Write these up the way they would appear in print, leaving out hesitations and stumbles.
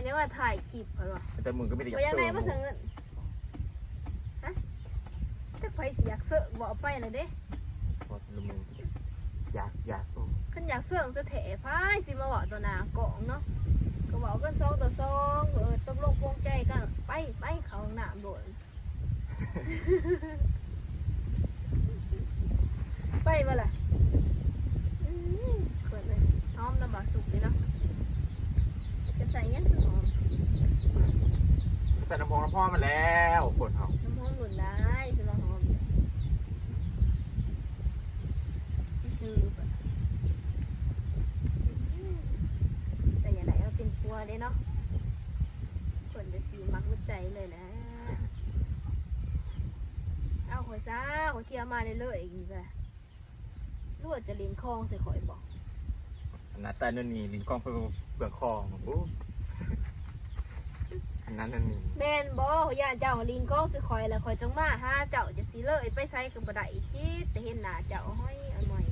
เนี่ยว่าถ่ายคลิปเหรอ แต่มึงก็ไม่ได้อยาก ไปยัง เสิ ไง ร์ฟ มาเสงเงินฮะจะไปสิอยากเสิร์ฟบอกไปเลยเด้ พอละมึงอยาก ขันอยากเสิร์ฟจะเถะพายสิมาบอกตัวหนากองเนาะก็บอกกัน2-2ตกลงปวงใจกันไปเขาหน้าโดน ไปมาล่ะเกิดเลยหอมน้ำบาสุกเลยเนาะจะใส่ยังคือหอม ใส่น้ำพองน้ำพ่อมาแล้วคนเขา น้ำหอมหล่นได้คือเราหอมคือแต่อย่างไรก็เป็นปัวเด้เนาะคนจะสีมักรู้ใจเลยนะเอาหัวซ่าหัวเทียมมาเลยเลยอีกแบบรวดจะลิ้นคลองใส่ข่อยบอก อันนั้นแต่นั่นนี่ลิงกองเปลือกคองโอ้อันนั้นนั่นนี่ แม่นบ่ย่าเจ้าลิ้นคลองใส่ข่อยแล้วข่อยจงมาหาเจ้าจะสีเลยไปใส่กับบ่ได้คิดแต่เห็นหน้าเจ้าห้อยอร่อย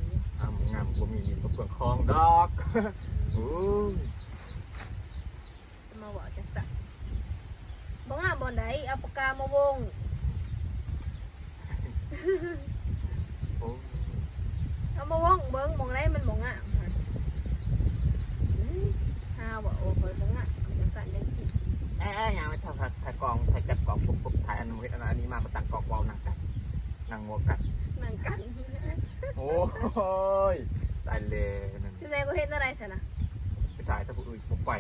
งามบ่มีเปลือกคองดอกโอ้ มาบอกจังสันบ่งามบ่ไหนเอาปากกามาวง โอ้ เอามาวงเบิ้งมองไรมันบ่งามหั่นฮาบอกโอ้ข่อยบ่งามจังสันจังสิ ยังไม่ถ่ายกองถ่ายจับกองปุ๊บถ่ายอันนู้นอันนี้มาตั้งกองวอลนั่งกันนั่งงัวกัน นั่งกัน โอ้ยตายเลยนั่น ที่ไหนก็เห็นอะไรซะนะ ไปถ่ายถ้าผู้อื่นผมไป